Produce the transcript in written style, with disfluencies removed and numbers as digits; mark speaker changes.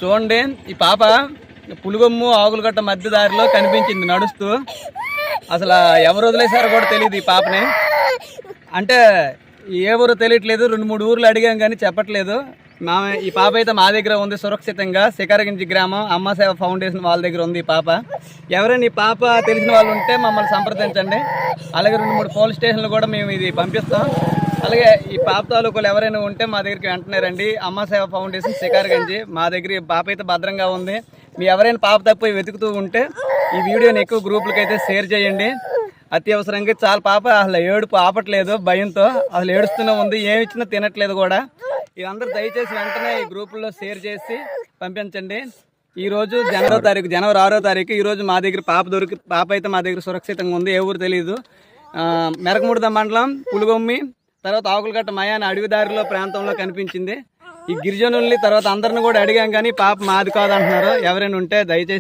Speaker 1: చూడండి, ఈ పాప పులుగొమ్ము ఆకులగట్ట మధ్య దారిలో కనిపించింది నడుస్తూ. అసలు ఎవరు వదిలేశారో కూడా తెలియదు ఈ పాపని. అంటే ఏ ఊరో తెలియట్లేదు, 2-3 ఊర్లు అడిగాం కానీ చెప్పట్లేదు. ఈ పాప అయితే మా దగ్గర ఉంది సురక్షితంగా. శిఖరగించి గ్రామం అమ్మ సేవ ఫౌండేషన్ వాళ్ళ దగ్గర ఉంది ఈ పాప. ఎవరైనా ఈ పాప తెలిసిన వాళ్ళు ఉంటే మమ్మల్ని సంప్రదించండి. అలాగే 2-3 పోలీస్ స్టేషన్లు కూడా మేము ఇది పంపిస్తాం. అలాగే ఈ పాప తాలూకులు ఎవరైనా ఉంటే మా దగ్గరికి వెంటనే రండి. అమ్మ సేవ ఫౌండేషన్ శిఖరగంజి. మా దగ్గర ఈ పాప అయితే భద్రంగా ఉంది. మీ ఎవరైనా పాప తప్పు వెతుకుతూ ఉంటే ఈ వీడియోని ఎక్కువ గ్రూపులకి అయితే షేర్ చేయండి. అత్యవసరంగా చాలా పాప అసలు ఏడుపు ఆపట్లేదు, భయంతో అసలు ఏడుస్తూనే ఉంది, ఏమి ఇచ్చినా తినట్లేదు కూడా. ఇదందరూ దయచేసి వెంటనే ఈ గ్రూపుల్లో షేర్ చేసి పంపించండి. ఈరోజు జనవరి 6వ తారీఖు ఈరోజు మా దగ్గర పాప అయితే మా దగ్గర సురక్షితంగా ఉంది. ఏ ఊరు తెలియదు. మెరకముడద మండలం పులుగొమ్మి తర్వాత ఆకులగట్ట మయాన అడవి దారిలో ప్రాంతంలో కనిపించింది. ఈ గిరిజనుల్ని తర్వాత అందరిని కూడా అడిగాం కానీ పాప మాది కాదంటున్నారు. ఎవరైనా ఉంటే దయచేసి